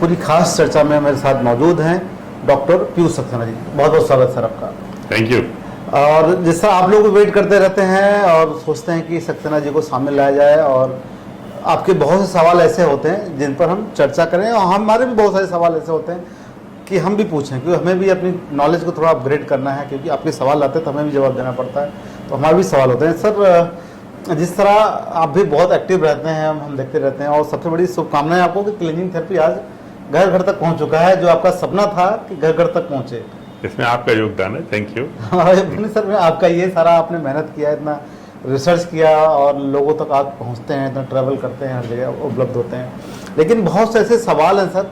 पूरी खास चर्चा में मेरे साथ मौजूद हैं डॉक्टर पीयूष सक्सेना जी। बहुत बहुत स्वागत सर आपका। Thank you. और जिस तरह आप लोग वेट करते रहते हैं और सोचते हैं कि सक्सेना जी को सामने लाया जाए, और आपके बहुत से सवाल ऐसे होते हैं जिन पर हम चर्चा करें, और हमारे भी बहुत सारे सवाल ऐसे होते हैं कि हम भी पूछें, क्योंकि हमें भी अपनी नॉलेज को थोड़ा अपग्रेड करना है, क्योंकि आपके सवाल आते हैं तो हमें भी जवाब देना पड़ता है, तो हमारे भी सवाल होते हैं। सर, जिस तरह आप भी बहुत एक्टिव रहते हैं, हम देखते रहते हैं, और सबसे बड़ी शुभकामनाएं आपको कि क्लीनिंग थेरेपी आज घर घर तक पहुंच चुका है, जो आपका सपना था कि घर घर तक पहुंचे। इसमें आपका योगदान है, थैंक यू। सर, आपका ये सारा आपने मेहनत किया, इतना रिसर्च किया और लोगों तक आप पहुंचते हैं, इतना ट्रैवल करते हैं, हर जगह उपलब्ध होते हैं। लेकिन बहुत से ऐसे सवाल हैं सर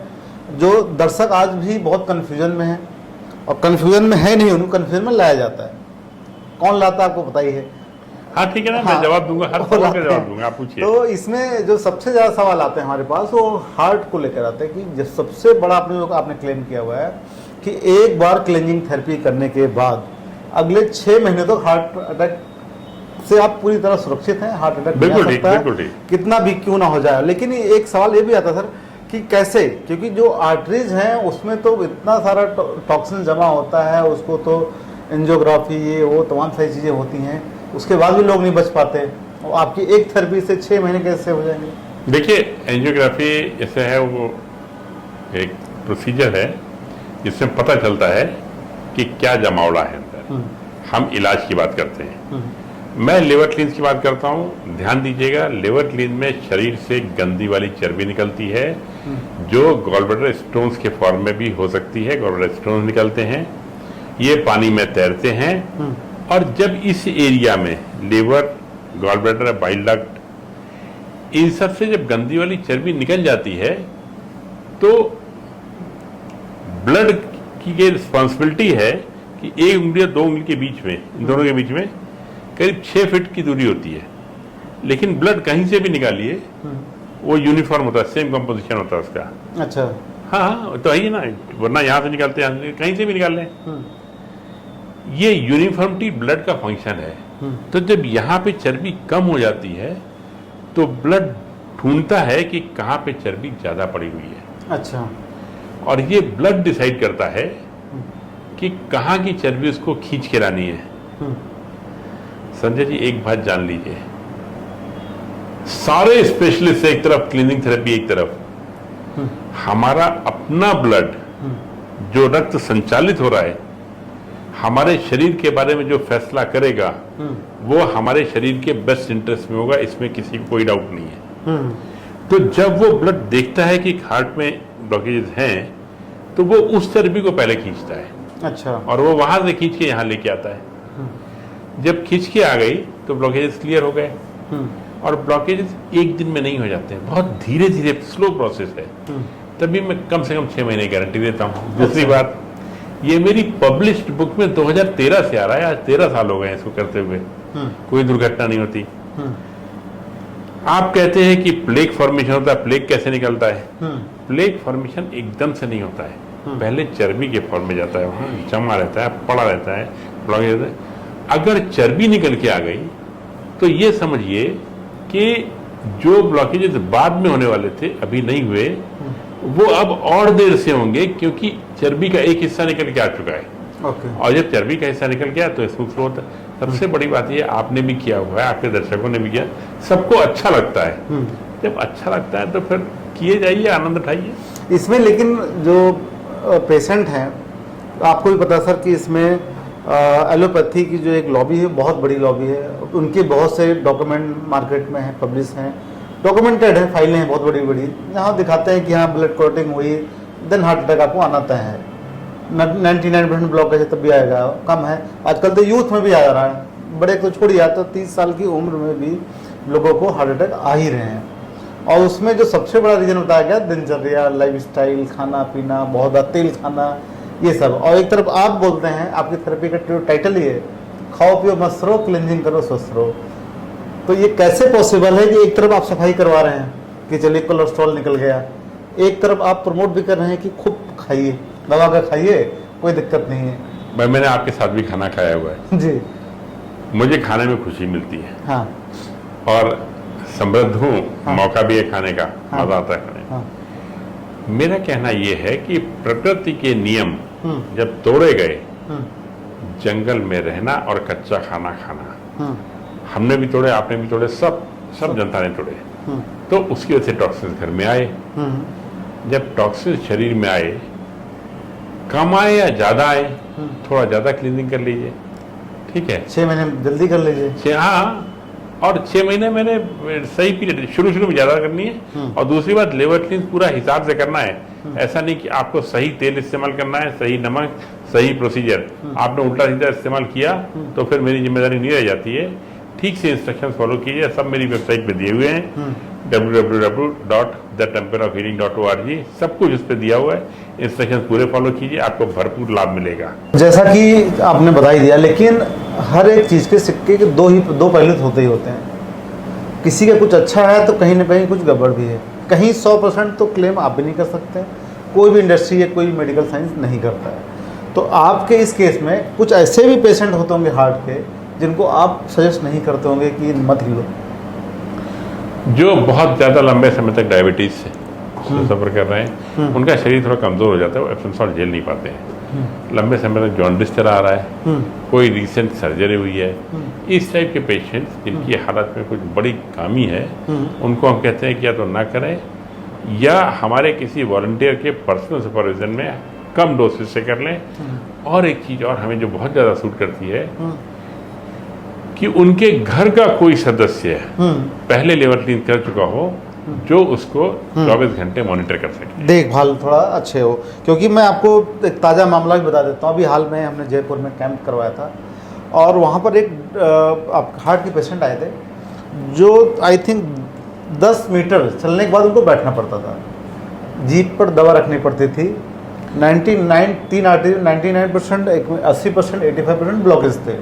जो दर्शक आज भी बहुत कन्फ्यूजन में है, और कन्फ्यूजन में है नहीं, उनको कन्फ्यूजन में लाया जाता है। कौन लाता है आपको पता ही है। हाँ ठीक है ना, मैं जवाब दूंगा, हर सवाल का जवाब दूंगा, आप पूछिए। तो इसमें जो सबसे ज़्यादा सवाल आते हैं हमारे पास, वो हार्ट को लेकर आते हैं कि जो सबसे बड़ा आपने क्लेम किया हुआ है कि एक बार क्लेंजिंग थेरेपी करने के बाद अगले 6 महीने तक हार्ट अटैक से आप पूरी तरह सुरक्षित हैं। हार्ट अटैक बिल्कुल ठीक, कितना भी क्यों ना हो जाए। लेकिन एक सवाल ये भी आता सर कि कैसे, क्योंकि जो आर्टरीज हैं उसमें तो इतना सारा टॉक्सिन जमा होता है, उसको तो एंजियोग्राफी ये वो तमाम सारी चीज़ें होती हैं, उसके बाद भी लोग नहीं बच पाते। और आपकी एक थेरेपी से 6 महीने कैसे हो जाएंगे? देखिए, एंजियोग्राफी जैसे है वो एक प्रोसीजर है जिसमें पता चलता है कि क्या जमावड़ा है अंदर। हम इलाज की बात करते हैं, मैं लिवर क्लींस की बात करता हूँ। ध्यान दीजिएगा, लिवर क्लींस में शरीर से गंदी वाली चर्बी निकलती है, जो गॉलब्लैडर स्टोन्स के फॉर्म में भी हो सकती है। गॉलब्लैडर स्टोन्स निकलते हैं, ये पानी में तैरते हैं, और जब इस एरिया में लिवर, गॉलब्लैडर, बाइल डक्ट, इन सब से जब गंदी वाली चर्बी निकल जाती है तो ब्लड की ये रिस्पॉन्सिबिलिटी है कि 1 उंगली और 2 उंगली के बीच में, इन दोनों के बीच में करीब 6 फीट की दूरी होती है। लेकिन ब्लड कहीं से भी निकालिए वो यूनिफॉर्म होता है, सेम कंपोजिशन होता है उसका। अच्छा, हाँ तो है ना, वरना यहाँ से निकालते हैं, कहीं से भी निकाल लें। ये यूनिफॉर्मिटी ब्लड का फंक्शन है। तो जब यहाँ पे चर्बी कम हो जाती है तो ब्लड ढूंढता है कि कहाँ पे चर्बी ज्यादा पड़ी हुई है। अच्छा, और ये ब्लड डिसाइड करता है कि कहाँ की चर्बी उसको खींच के लानी है। संजय जी, एक बात जान लीजिए, सारे स्पेशलिस्ट एक तरफ, क्लीनिंग थेरेपी एक तरफ, हमारा अपना ब्लड जो रक्त संचालित हो रहा है, हमारे शरीर के बारे में जो फैसला करेगा वो हमारे शरीर के बेस्ट इंटरेस्ट में होगा, इसमें किसी को कोई डाउट नहीं है। तो जब वो ब्लड देखता है कि हार्ट में ब्लॉकेजेस हैं तो वो उस चर्बी को पहले खींचता है। अच्छा, और वो वहां से खींच के यहाँ लेके आता है। जब खींच के आ गई तो ब्लॉकेजेस क्लियर हो गए। और ब्लॉकेजेस एक दिन में नहीं हो जाते हैं, बहुत धीरे धीरे स्लो प्रोसेस है। तभी मैं कम से कम 6 महीने गारंटी देता हूँ। दूसरी बात, ये मेरी पब्लिश्ड बुक में 2013 से आ रहा है, आज 13 साल हो गए इसको करते हुए, कोई दुर्घटना नहीं होती। आप कहते हैं कि प्लेक फॉर्मेशन होता है, प्लेक कैसे निकलता है? प्लेक फॉर्मेशन एकदम से नहीं होता है, पहले चर्बी के फॉर्म में जाता है, वहाँ जमा रहता है, पड़ा रहता है, ब्लॉकेज रहता है। अगर चर्बी निकल के आ गई तो ये समझिए कि जो ब्लॉकेजेस बाद में होने वाले थे, अभी नहीं हुए, वो अब और देर से होंगे, क्योंकि चर्बी का एक हिस्सा निकल के आ चुका है। और जब चर्बी का हिस्सा निकल गया तो इसमें फ्लो होता है। सबसे बड़ी बात ये, आपने भी किया हुआ है, आपके दर्शकों ने भी किया, सबको अच्छा लगता है। जब अच्छा लगता है तो फिर किए जाइए, आनंद उठाइए इसमें। लेकिन जो पेशेंट हैं, आपको भी पता सर कि इसमें एलोपैथी की जो एक लॉबी है, बहुत बड़ी लॉबी है, उनके बहुत से डॉक्यूमेंट मार्केट में हैं, पब्लिश हैं, डॉक्यूमेंटेड है, फाइलें हैं बहुत बड़ी बड़ी, यहाँ दिखाते हैं कि हाँ ब्लड क्लॉटिंग हुई, देन हार्ट अटैक आपको आना तय है। 99% ब्लॉकेज है तब भी आएगा, कम है। आजकल तो यूथ में भी आ रहा है, बड़े तो छोड़िए, तो 30 साल की उम्र में भी लोगों को हार्ट अटैक आ ही रहे हैं। और उसमें जो सबसे बड़ा रीजन बताया गया, दिनचर्या, लाइफ स्टाइल, खाना पीना, बहुत ज़्यादा तेल खाना, ये सब। और एक तरफ आप बोलते हैं, आपकी थेरेपी का टाइटल ही है, खाओ पियो मस्त रहो, क्लींजिंग करो, स्वस्थ रहो। तो ये कैसे पॉसिबल है कि एक तरफ आप सफाई करवा रहे हैं कि चलिए कोलेस्ट्रॉल निकल गया, एक तरफ आप प्रमोट भी कर रहे हैं कि खूब खाइए, दवा का खाइए, कोई दिक्कत नहीं है। मैंने आपके साथ भी खाना खाया हुआ है जी, मुझे खाने में खुशी मिलती है। हाँ, और समृद्ध हूँ, हाँ, मौका भी है खाने का, हाँ, मजा आता है खाने। हाँ, मेरा कहना यह है कि प्रकृति के नियम जब तोड़े गए, जंगल में रहना और कच्चा खाना खाना, हमने भी तोड़े, आपने भी तोड़े, सब जनता ने तोड़े, तो उसकी वजह से टॉक्सिन घर में आए। जब टॉक्सिन शरीर में आए, कम आए या ज्यादा आए, थोड़ा ज्यादा क्लीनिंग कर लीजिए, ठीक है, 6 महीने जल्दी कर लीजिए। हाँ, और 6 महीने मैंने सही पीरियड, शुरू में ज्यादा करनी है, और दूसरी बात लेवर क्लीन पूरा हिसाब से करना है। ऐसा नहीं कि आपको सही तेल इस्तेमाल करना है, सही नमक, सही प्रोसीजर, आपने उल्टा सीधा इस्तेमाल किया तो फिर मेरी जिम्मेदारी नहीं रह जाती है। ठीक से इंस्ट्रक्शंस फॉलो कीजिए, सब मेरी वेबसाइट पे दिए हुए हैं, www.thetemperofhealing.org, सब कुछ उस पर दिया हुआ है। इंस्ट्रक्शंस पूरे फॉलो कीजिए, आपको भरपूर लाभ मिलेगा। जैसा कि आपने बता ही दिया, लेकिन हर एक चीज़ के सिक्के के दो पहलू होते ही होते हैं। किसी का कुछ अच्छा है तो कहीं ना कहीं कुछ गड़बड़ भी है। कहीं 100% तो क्लेम आप भी नहीं कर सकते, कोई भी इंडस्ट्री या कोई मेडिकल साइंस नहीं करता है। तो आपके इस केस में कुछ ऐसे भी पेशेंट होते होंगे हार्ट के, जिनको आप सजेस्ट नहीं करते होंगे कि मत ही लो। जो बहुत ज़्यादा लंबे समय तक डायबिटीज़ से सफ़र कर रहे हैं, उनका शरीर थोड़ा कमज़ोर हो जाता है, वो एप्सम सॉल्ट झेल नहीं पाते हैं। लंबे समय तक जॉन्डिस चला आ रहा है, कोई रिसेंट सर्जरी हुई है, इस टाइप के पेशेंट्स जिनकी हालत में कुछ बड़ी खामी है, उनको हम कहते हैं कि या तो ना करें, या हमारे किसी वॉलंटियर के पर्सनल सुपरविजन में कम डोसेज से कर लें। और एक चीज़ और हमें जो बहुत ज़्यादा सूट करती है कि उनके घर का कोई सदस्य पहले लेवल क्लीन कर चुका हो, जो उसको 24 घंटे मॉनिटर कर सके, देखभाल थोड़ा अच्छे हो। क्योंकि मैं आपको एक ताज़ा मामला भी बता देता हूँ। अभी हाल में हमने जयपुर में कैंप करवाया था, और वहाँ पर एक हार्ट के पेशेंट आए थे, जो आई थिंक 10 मीटर चलने के बाद उनको बैठना पड़ता था, जीप पर दवा रखनी पड़ती थी। 99% 80% 85% ब्लॉकेज थे।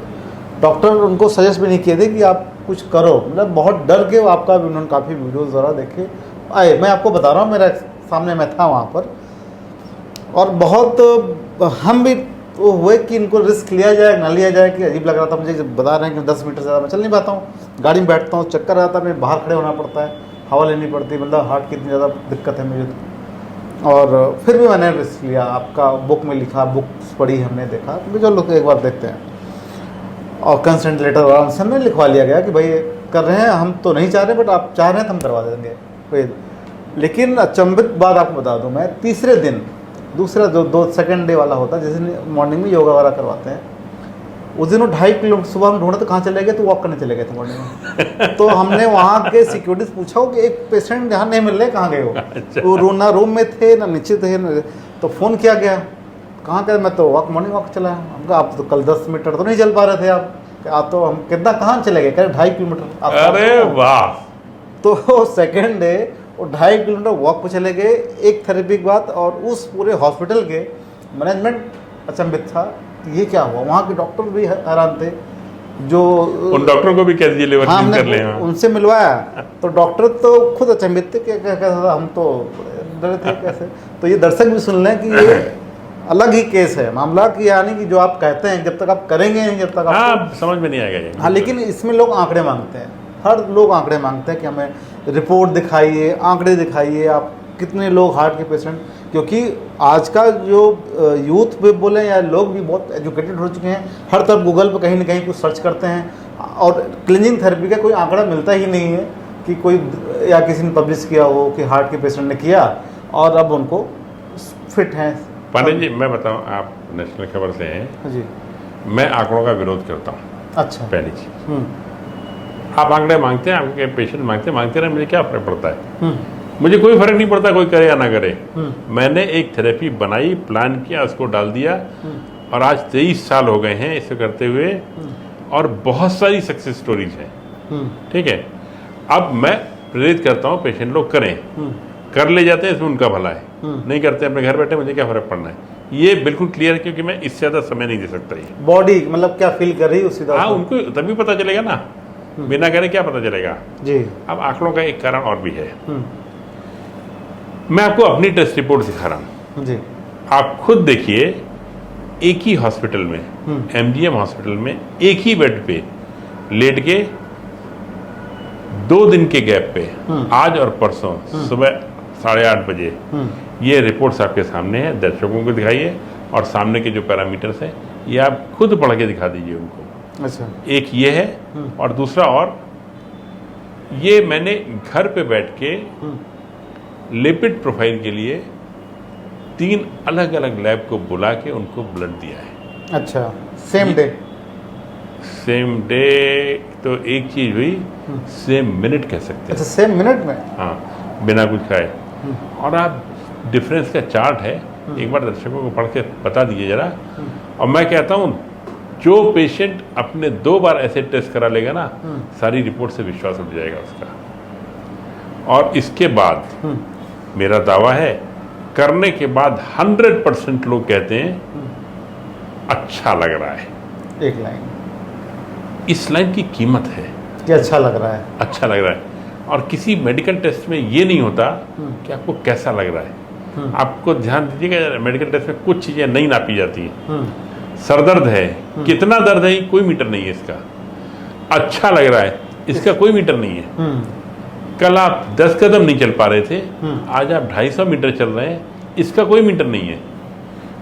डॉक्टर उनको सजेस्ट भी नहीं किए थे कि आप कुछ करो, मतलब बहुत डर के आपका भी, उन्होंने काफ़ी वीडियोस वगैरह देखे आए। मैं आपको बता रहा हूँ, मेरा सामने मैं था वहाँ पर, और बहुत हम भी हुए कि इनको रिस्क लिया जाए ना लिया जाए, कि अजीब लग रहा था मुझे। जब बता रहे हैं कि 10 मीटर से ज़्यादा मैं चल नहीं पाता हूँ, गाड़ी में बैठता हूँ, चक्कर आता है, मैं बाहर खड़े होना पड़ता है, हवा लेनी पड़ती है, मतलब हार्ट की इतनी ज़्यादा दिक्कत है मुझे। और फिर भी मैंने रिस्क लिया। आपका बुक में लिखा, बुक्स पढ़ी, हमने देखा, तो चलो एक बार देखते हैं। और कंसेंट लेटर आराम से हमें लिखवा लिया गया कि भाई कर रहे हैं, हम तो नहीं चाह रहे, बट आप चाह रहे हैं तो हम करवा देंगे कोई। लेकिन अचंभित बात आपको बता दूं मैं, तीसरे दिन, दूसरा जो सेकंड डे वाला होता है, जिस दिन मॉर्निंग में योगा वगैरह करवाते हैं, उस दिन वो 2.5 किलोमीटर सुबह हम ढूंढे तो कहाँ चले गए, तो वॉक करने चले गए थे मॉर्निंग में। तो हमने वहाँ के सिक्योरिटी से पूछा कि एक पेशेंट यहाँ नहीं मिल रहे, कहाँ गए हो? वो ना रूम में थे ना नीचे थे। तो फ़ोन किया गया, कहाँ गए? मैं तो मॉर्निंग वॉक चला। हमका आप तो कल 10 मीटर तो नहीं चल पा रहे थे आप तो हम कितना कहाँ चले गए? कह 2.5 किलोमीटर। अरे वाह! तो सेकेंड डे वो 2.5 किलोमीटर वॉक पे चले गए, एक थेरेपी के बाद। और उस पूरे हॉस्पिटल के मैनेजमेंट अचंभित था, ये क्या हुआ। वहाँ के डॉक्टर भी हैरान थे, जो उन डॉक्टर को भी कह दीजिए लेवल क्लीन कर लें। उनसे मिलवाया तो डॉक्टर तो खुद अचंभित थे कि क्या हम तो डरे थे कैसे। तो ये दर्शक भी सुन लें कि ये अलग ही केस है मामला, कि यानी कि जो आप कहते हैं जब तक आप करेंगे नहीं, जब तक आप समझ में नहीं आएगा ये। हाँ, लेकिन इसमें लोग आंकड़े मांगते हैं, हर लोग आंकड़े मांगते हैं कि हमें रिपोर्ट दिखाइए, आंकड़े दिखाइए, आप कितने लोग हार्ट के पेशेंट। क्योंकि आज का जो यूथ भी बोले या लोग भी बहुत एजुकेटेड हो चुके हैं, हर तरफ गूगल पर कहीं ना कहीं कुछ सर्च करते हैं, और क्लीनिंग थेरेपी का कोई आंकड़ा मिलता ही नहीं है कि कोई या किसी ने पब्लिश किया हो कि हार्ट के पेशेंट ने किया और अब उनको फिट हैं। पांडे जी, मैं बताऊं, आप नेशनल खबर से हैं जी, मैं आंकड़ों का विरोध करता हूं। अच्छा, पहली चीज, आप आंकड़े मांगते हैं, आपके पेशेंट मांगते रहे, मुझे क्या फर्क पड़ता है? मुझे कोई फर्क नहीं पड़ता कोई करे या ना करे। मैंने एक थेरेपी बनाई, प्लान किया, उसको डाल दिया, और आज 23 साल हो गए हैं इसे करते हुए, और बहुत सारी सक्सेस स्टोरीज हैं। ठीक है, अब मैं प्रेरित करता हूँ पेशेंट लोग करें, कर ले जाते हैं, इसमें उनका भला है, नहीं करते अपने घर बैठे, मुझे क्या फर्क पड़ना है। ये बिल्कुल क्लियर है, क्योंकि मैं इससे ज्यादा समय नहीं दे सकता। ये बॉडी मतलब क्या फील कर रही है उसी हाँ, उनको तभी पता चलेगा ना, बिना करे क्या पता चलेगा जी। अब आंकड़ों का एक कारण और भी है। मैं आपको अपनी टेस्ट रिपोर्ट दिखा रहा हूँ जी, आप खुद देखिए। एक ही हॉस्पिटल में, MGM हॉस्पिटल में, एक ही बेड पे लेट के 2 दिन के गैप पे, आज और परसों सुबह 8:30 बजे ये रिपोर्ट्स आपके सामने है, दर्शकों को दिखाइए और सामने के जो पैरामीटर्स हैं ये आप खुद पढ़ के दिखा दीजिए उनको। अच्छा। एक ये है और दूसरा और ये मैंने घर पे बैठ के लिपिड प्रोफाइल के लिए 3 अलग अलग लैब को बुला के उनको ब्लड दिया है। अच्छा, सेम डे? सेम डे तो एक चीज हुई, सेम मिनट कह सकते हैं। अच्छा, सेम मिनट में? हाँ, बिना कुछ खाए। और आप डिफरेंस का चार्ट है, एक बार दर्शकों को पढ़ के बता दीजिए जरा। और मैं कहता हूँ जो पेशेंट अपने 2 बार ऐसे टेस्ट करा लेगा ना, सारी रिपोर्ट से विश्वास उठ जाएगा उसका। और इसके बाद मेरा दावा है, करने के बाद 100% लोग कहते हैं अच्छा लग रहा है। एक लाइन, इस लाइन की कीमत है कि अच्छा लग रहा है। अच्छा लग रहा है। और किसी मेडिकल टेस्ट में ये नहीं होता कि आपको कैसा लग रहा है। आपको ध्यान दीजिएगा, मेडिकल टेस्ट में कुछ चीजें नहीं नापी जाती है। सर दर्द है, कितना दर्द है, कोई मीटर नहीं है इसका। अच्छा लग रहा है, इसका कोई मीटर नहीं है। कल आप 10 कदम नहीं चल पा रहे थे, आज आप 250 मीटर चल रहे हैं, इसका कोई मीटर नहीं है।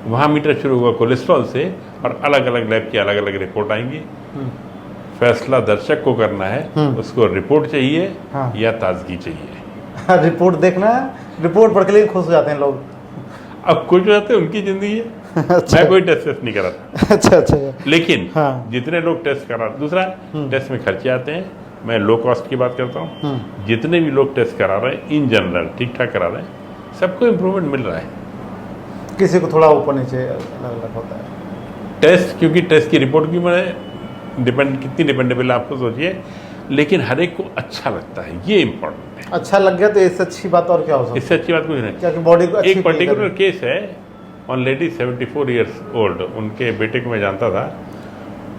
वहां मीटर शुरू हुआ कोलेस्ट्रॉल से और अलग अलग लैब की अलग अलग रिपोर्ट आएंगी। फैसला दर्शक को करना है, उसको रिपोर्ट चाहिए या ताजगी चाहिए। रिपोर्ट देखना है, रिपोर्ट पढ़ के लिए खुश हो जाते हैं लोग। अब खुश हो जाते हैं, उनकी जिंदगी है। अच्छा। मैं कोई टेस्ट नहीं करा था। अच्छा। लेकिन हाँ। जितने लोग टेस्ट करा, दूसरा टेस्ट में खर्चे आते हैं, मैं लो कॉस्ट की बात करता हूँ। जितने भी लोग टेस्ट करा रहे हैं इन जनरल ठीक ठाक करा रहे हैं, सबको इम्प्रूवमेंट मिल रहा है। किसी को थोड़ा ऊपर नीचे अलग अलग होता है टेस्ट, क्योंकि टेस्ट की रिपोर्ट की मैं कितनी डिपेंडेबल आपको सोचिए, लेकिन हर एक को अच्छा लगता है, ये इम्पोर्टेंट है। अच्छा लग गया तो इससे अच्छी बात और क्या हो सकती है? इससे अच्छी बात कुछ नहीं। क्या कि बॉडी को एक पर्टिकुलर केस है, ऑन लेडी 74 ईयर्स ओल्ड, उनके बेटे को मैं जानता था।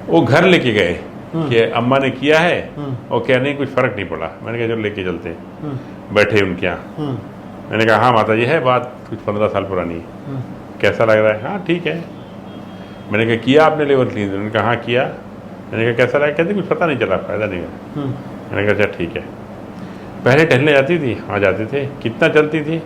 वो घर लेके गए कि अम्मा ने किया है और क्या नहीं, कुछ फर्क नहीं पड़ा। मैंने कहा चलो लेके चलते हैं। बैठे उनके यहाँ, मैंने कहा हाँ माता जी है बात कुछ 15 साल पुरानी, कैसा लग रहा है? हाँ ठीक है। मैंने कहा किया आपने लेवल क्लीन? उन्होंने कहा हाँ किया। मैंने कहा कैसा लगा? कहते कुछ पता नहीं चला, फायदा नहीं हुआ। मैंने कहा अच्छा ठीक है। पहले टहलने जाती थी? हाँ जाते थे। कितना चलती थी?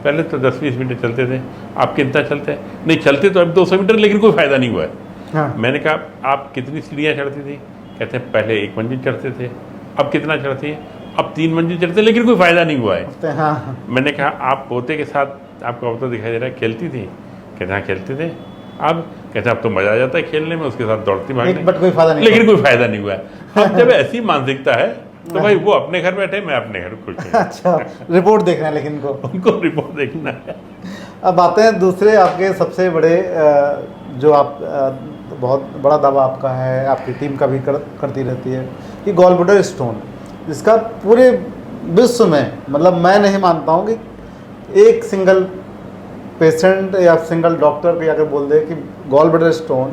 पहले तो 10-20 मिनट चलते थे। आप कितना चलते हैं? नहीं चलते तो अब 200 मीटर, लेकिन कोई फायदा नहीं हुआ है। हाँ। मैंने कहा आप कितनी सीढ़ियाँ चढ़ती थी? कहते हैं पहले 1 मंजिल चढ़ते थे। अब कितना चढ़ती है? अब 3 मंजिल चढ़ते, लेकिन कोई फायदा नहीं हुआ है। हाँ। मैंने कहा आप पोते के साथ, आपको अब तो दिखाई दे रहा है, खेलती थी? कहते हाँ खेलते थे। अब कहते अब तो मजा आ जाता है खेलने में, उसके साथ दौड़ती भागने, बट कोई फायदा नहीं, लेकिन कोई फायदा नहीं हुआ है। अब जब ऐसी मानसिकता है तो भाई वो अपने घर बैठे, मैं अपने घर खुश हूं। अच्छा, रिपोर्ट देखना है लेकिन उनको रिपोर्ट देखना है। अब आते हैं दूसरे आपके सबसे बड़े, जो आप बहुत बड़ा दावा आपका है, आपकी टीम का भी करती रहती है, कि गॉल ब्लैडर स्टोन, जिसका पूरे विश्व में, मतलब मैं नहीं मानता हूँ कि एक सिंगल पेशेंट या सिंगल डॉक्टर भी अगर बोल दे कि गॉल ब्लैडर स्टोन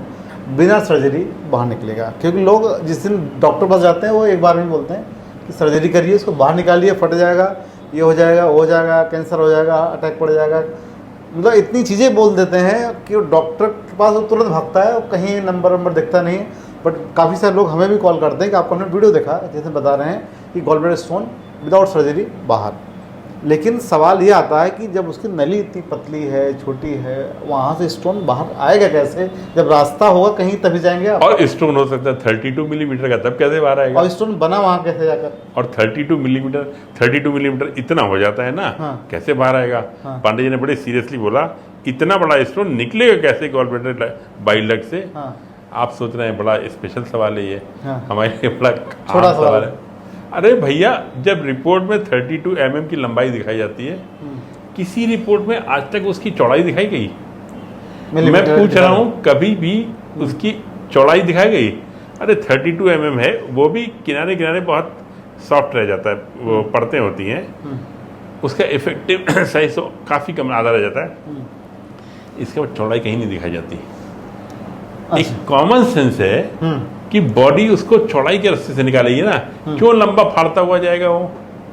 बिना सर्जरी बाहर निकलेगा। क्योंकि लोग जिस दिन डॉक्टर पास जाते हैं वो एक बार में बोलते हैं कि सर्जरी करिए, इसको बाहर निकालिए, फट जाएगा, ये हो जाएगा, वो हो जाएगा, कैंसर हो जाएगा, अटैक पड़ जाएगा, मतलब इतनी चीज़ें बोल देते हैं कि वो डॉक्टर के पास वो तुरंत भागता है, वो कहीं नंबर दिखता नहीं। बट काफ़ी सारे लोग हमें भी कॉल करते हैं कि आपको हमने वीडियो देखा जैसे बता रहे हैं कि gall bladder stone without surgery बाहर। लेकिन सवाल ये आता है कि जब उसकी नली इतनी पतली है, छोटी है, वहाँ से स्टोन बाहर आएगा कैसे? जब रास्ता होगा कहीं तभी जाएंगे आप। और स्टोन हो सकता है 32 मिलीमीटर का, तब कैसे बाहर आएगा? और स्टोन बना वहाँ कैसे जाकर? और 32 मिलीमीटर इतना हो जाता है ना, हाँ। कैसे बाहर आएगा? हाँ। पांडे जी ने बड़े सीरियसली बोला, इतना बड़ा स्टोन निकलेगा कैसे गॉल ब्लैडर बाई लग से? हाँ। आप सोच रहे हैं बड़ा स्पेशल सवाल है ये, हाँ। हमारे लिए बड़ा छोटा आम सवाल है। अरे भैया, जब रिपोर्ट में 32 mm की लंबाई दिखाई जाती है, किसी रिपोर्ट में आज तक उसकी चौड़ाई दिखाई गई? मैं पूछ रहा हूँ, कभी भी उसकी चौड़ाई दिखाई गई? अरे 32 mm है, वो भी किनारे किनारे बहुत सॉफ्ट रह जाता है, वो परतें होती हैं, उसका इफेक्टिव साइज तो काफ़ी कम आधा रह जाता है। इसके बाद चौड़ाई कहीं नहीं दिखाई जाती। एक कॉमन सेंस है कि बॉडी उसको चौड़ाई के रास्ते से निकालेगी ना, क्यों लंबा फाड़ता हुआ जाएगा वो?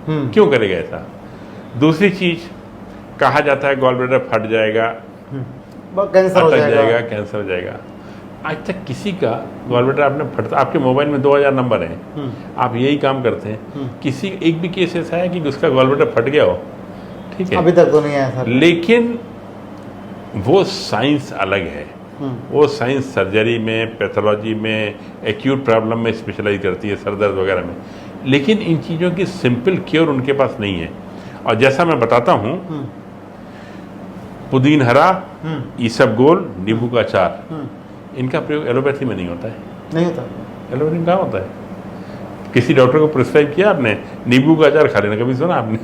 क्यों करेगा ऐसा? दूसरी चीज, कहा जाता है गॉल ब्लैडर फट जाएगा, कैंसर हो जाएगा, कैंसर हो जाएगा। आज तक किसी का गॉल ब्लैडर आपने फटता, आपके मोबाइल में 2000 नंबर हैं, आप यही काम करते हैं, किसी एक भी केस ऐसा है कि उसका गॉल ब्लैडर फट गया हो? ठीक है, अभी तक तो नहीं आया सर। लेकिन वो साइंस अलग है। वो साइंस सर्जरी में, पैथोलॉजी में, एक्यूट प्रॉब्लम में स्पेशलाइज करती है, सर दर्द वगैरह में। लेकिन इन चीज़ों की सिंपल क्योर उनके पास नहीं है। और जैसा मैं बताता हूँ, पुदीन हरा, ईसबगोल, नींबू का अचार, इनका प्रयोग एलोपैथी में नहीं होता है। नहीं होता। एलोपैथी में कहाँ होता है? किसी डॉक्टर को प्रिस्क्राइब किया आपने नींबू का अचार खा लेना, कभी सुना आपने?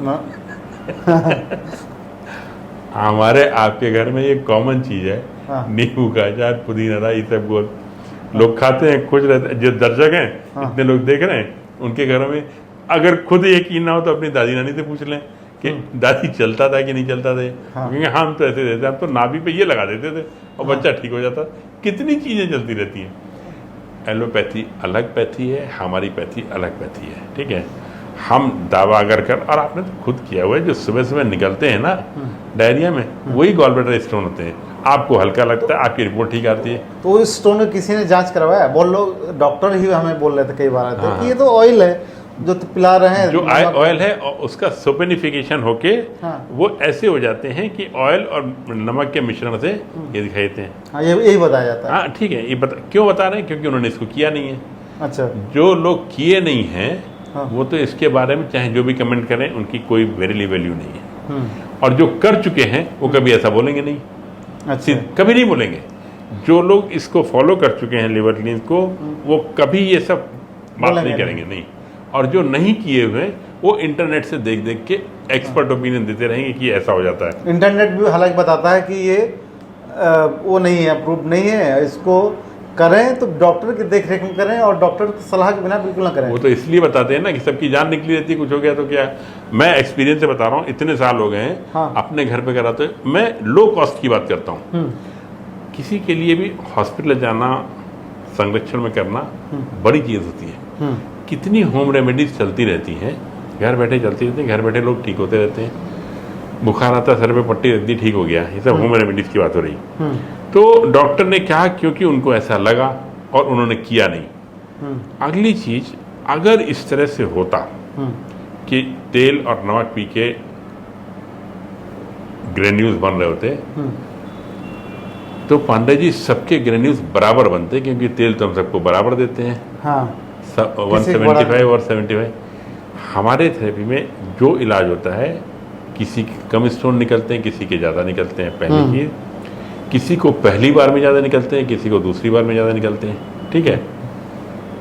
हमारे आपके घर में ये कॉमन चीज है। हाँ। नींबू का अचार, पुदीना, ईसबगोल लोग खाते हैं, खुश रहते हैं। जो दर्शक हैं, हाँ। इतने लोग देख रहे हैं, उनके घरों में अगर खुद यकीन ना हो तो अपनी दादी नानी से पूछ लें कि दादी चलता था कि नहीं चलता था। हाँ। क्योंकि हम तो ऐसे देते, हम तो नाभि पे ये लगा देते थे और बच्चा ठीक हो जाता। कितनी चीजें चलती रहती हैं। एलोपैथी अलग पैथी है, हमारी पैथी अलग पैथी है, ठीक है। हम दावा अगर कर, और आपने तो खुद किया हुआ है, जो सुबह सुबह निकलते हैं ना डायरिया में, वही गॉलब्लैडर स्टोन होते हैं। आपको हल्का लगता है, आपकी रिपोर्ट ठीक आती है। तो इस स्टोन में किसी ने जांच करवाया? बोल लोग, डॉक्टर ही हमें बोल रहे थे कई बार आते हाँ। कि ये तो ऑयल है जो तो पिला रहे हैं, जो ऑयल है और उसका सोपेनिफिकेशन होके वो ऐसे हो जाते हैं कि ऑयल और नमक के मिश्रण से ये दिखाई देते हैं। हाँ, यही बताया जाता है। हाँ ठीक है, ये क्यों बता रहे हैं? क्योंकि उन्होंने इसको किया नहीं है। अच्छा। जो लोग किए नहीं हैं, हाँ। वो तो इसके बारे में चाहे जो भी कमेंट करें, उनकी कोई वेरी वैल्यू नहीं है। और जो कर चुके हैं वो कभी ऐसा बोलेंगे नहीं। अच्छा। कभी नहीं बोलेंगे। जो लोग इसको फॉलो कर चुके हैं लिवर क्लींस को, वो कभी ये सब बात नहीं करेंगे, नहीं। और जो नहीं किए हुए, वो इंटरनेट से देख देख के एक्सपर्ट ओपिनियन देते रहेंगे कि ऐसा हो जाता है। इंटरनेट भी हालांकि बताता है कि ये वो नहीं है, अप्रूव नहीं है, इसको करें तो डॉक्टर की देख रेख में करें और डॉक्टर की सलाह के बिना बिल्कुल ना करें। वो तो इसलिए बताते हैं ना कि सबकी जान निकली रहती है, कुछ हो गया तो क्या। मैं एक्सपीरियंस से बता रहा हूँ, इतने साल हो गए हैं। हाँ। अपने घर पे कराते, मैं लो कॉस्ट की बात करता हूँ। किसी के लिए भी हॉस्पिटल जाना, संरक्षण में करना बड़ी चीज़ होती है। कितनी होम रेमेडीज चलती रहती हैं, घर बैठे चलती रहती हैं, घर बैठे लोग ठीक होते रहते हैं। बुखार आता, सर पे पट्टी रख दी, ठीक हो गया। ये सब होम रेमेडीज की बात हो रही। तो डॉक्टर ने कहा क्योंकि उनको ऐसा लगा और उन्होंने किया नहीं। अगली चीज, अगर इस तरह से होता कि तेल और नमक पी के ग्रेन्यूल्स बन रहे होते, तो पांडे जी सबके ग्रेन्यूल्स बराबर बनते, क्योंकि तेल तो हम सबको बराबर देते हैं। हाँ। 175 और 75। हमारे थेरेपी में जो इलाज होता है, किसी के कम स्टोन निकलते हैं, किसी के ज़्यादा निकलते हैं। पहली चीज़, किसी को पहली बार में ज़्यादा निकलते हैं, किसी को दूसरी बार में ज़्यादा निकलते हैं, ठीक है।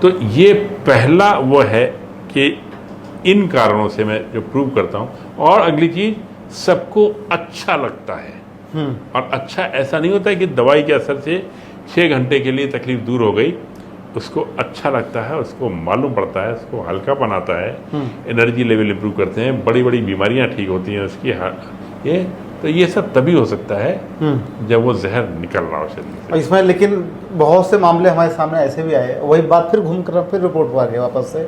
तो ये पहला वो है कि इन कारणों से मैं जो प्रूव करता हूँ। और अगली चीज़, सबको अच्छा लगता है। और अच्छा ऐसा नहीं होता है कि दवाई के असर से 6 घंटे के लिए तकलीफ दूर हो गई। उसको अच्छा लगता है, उसको मालूम पड़ता है, उसको हल्का बनाता है, एनर्जी लेवल इंप्रूव करते हैं, बड़ी बड़ी बीमारियां ठीक होती हैं उसकी। ये तो ये सब तभी हो सकता है जब वो जहर निकल रहा हो शरीर से। इसमें लेकिन बहुत से मामले हमारे सामने ऐसे भी आए, वही बात फिर घूम कर फिर रिपोर्ट पर आ गया वापस से,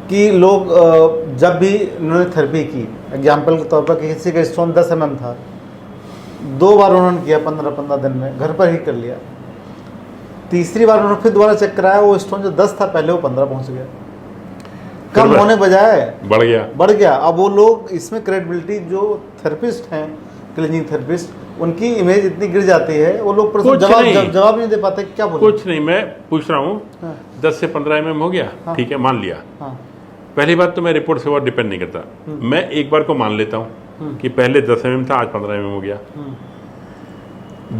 कि लोग जब भी उन्होंने थेरेपी की, एग्जाम्पल के तौर पर किसी का स्टोन 10 mm था, 2 बार उन्होंने किया, 15-15 दिन में घर पर ही कर लिया। तीसरी बार उन्होंने फिर दोबारा चेक कराया, वो स्टोन जो 10 था पहले वो 15 पहुंच गया, कम होने बजाय बढ़ गया। अब वो लोग, इसमें क्रेडिबिलिटी जो थेरेपिस्ट हैं, क्लीनिंग थेरेपिस्ट, उनकी इमेज इतनी गिर जाती है, वो लोग जवाब नहीं दे पाते क्या बोले। कुछ नहीं, मैं पूछ रहा हूँ। हाँ। 10 से 15 mm हो गया। हाँ। ठीक है, मान लिया। हाँ। पहली बात तो मैं रिपोर्ट से बहुत डिपेंड नहीं करता। मैं एक बार को मान लेता हूँ कि पहले 10 mm था, आज 15 mm हो गया।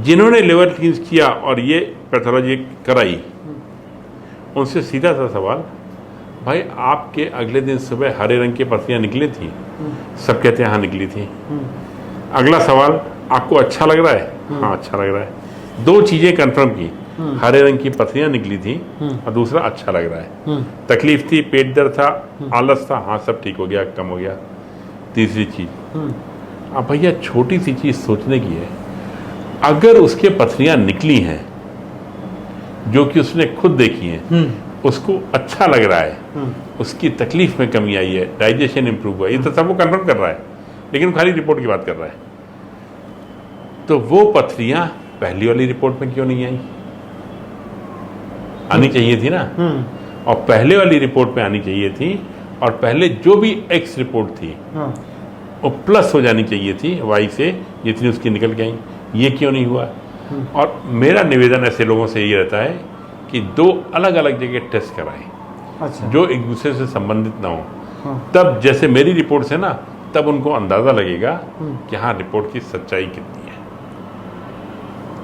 जिन्होंने लिवर क्लींस किया और ये पैथोलॉजी कराई, उनसे सीधा सा सवाल, भाई आपके अगले दिन सुबह हरे रंग की पत्तियां निकली थी? सब कहते हैं हाँ निकली थी। अगला सवाल, आपको अच्छा लग रहा है? हाँ अच्छा लग रहा है। 2 चीजें कंफर्म की, हरे रंग की पत्तियां निकली थी और दूसरा अच्छा लग रहा है। तकलीफ थी, पेट दर्द था, आलस था, हाँ सब ठीक हो गया, कम हो गया। तीसरी चीज, अब भैया छोटी सी चीज सोचने की है, अगर उसके पत्थरियां निकली हैं जो कि उसने खुद देखी हैं, उसको अच्छा लग रहा है, उसकी तकलीफ में कमी आई है, डाइजेशन इंप्रूव हुआ, ये तो सब वो कंफर्म कर रहा है, लेकिन खाली रिपोर्ट की बात कर रहा है। तो वो पत्थरियां पहली वाली रिपोर्ट में क्यों नहीं आई? आनी चाहिए थी ना। और पहले वाली रिपोर्ट में आनी चाहिए थी। और पहले जो भी एक्स रिपोर्ट थी, वो प्लस हो जानी चाहिए थी वाई से, जितनी उसकी निकल गई, ये क्यों नहीं हुआ। और मेरा निवेदन ऐसे लोगों से ये रहता है कि 2 अलग अलग जगह टेस्ट कराएं, अच्छा। जो एक दूसरे से संबंधित ना हो। हाँ। तब जैसे मेरी रिपोर्ट से ना, तब उनको अंदाज़ा लगेगा कि हाँ रिपोर्ट की सच्चाई कितनी है।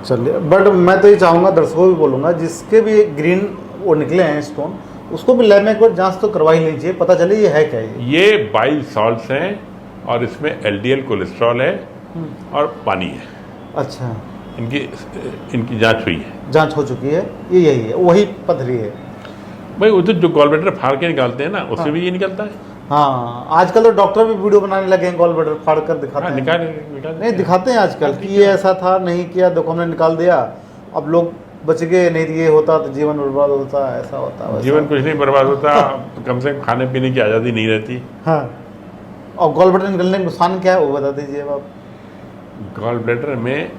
चलिए, बट मैं तो ये चाहूँगा, दर्शकों को भी बोलूँगा, जिसके भी ग्रीन वो निकले हैं स्टोन, उसको भी लैब में एक बार जाँच तो करवा ही लीजिए, पता चले ये है क्या ये बाइल सॉल्ट्स हैं और इसमें एलडीएल कोलेस्ट्रॉल है और पानी है। अच्छा, इनकी जांच हुई है, जांच हो चुकी है, ये यही है, वही पथरी है भाई। वो तो जो गॉल ब्लैडर फाड़ के निकालते हैं ना, उससे हाँ। भी ये निकलता है। हाँ, आजकल तो डॉक्टर भी वीडियो बनाने लगे हैं, गॉल ब्लैडर फाड़ कर दिखाते हाँ, हैं। निकाल नहीं, दिखाते हैं आजकल कि ये ऐसा था, नहीं किया, देखो हमने निकाल दिया, अब लोग बच गए, नहीं तो ये होता तो जीवन बर्बाद होता, ऐसा होता, वैसा। जीवन कुछ नहीं बर्बाद होता, कम से कम खाने पीने की आज़ादी नहीं रहती। हाँ, और गॉल ब्लैडर निकलने का नुकसान क्या है वो बता दीजिए आप। गॉल ब्लैडर में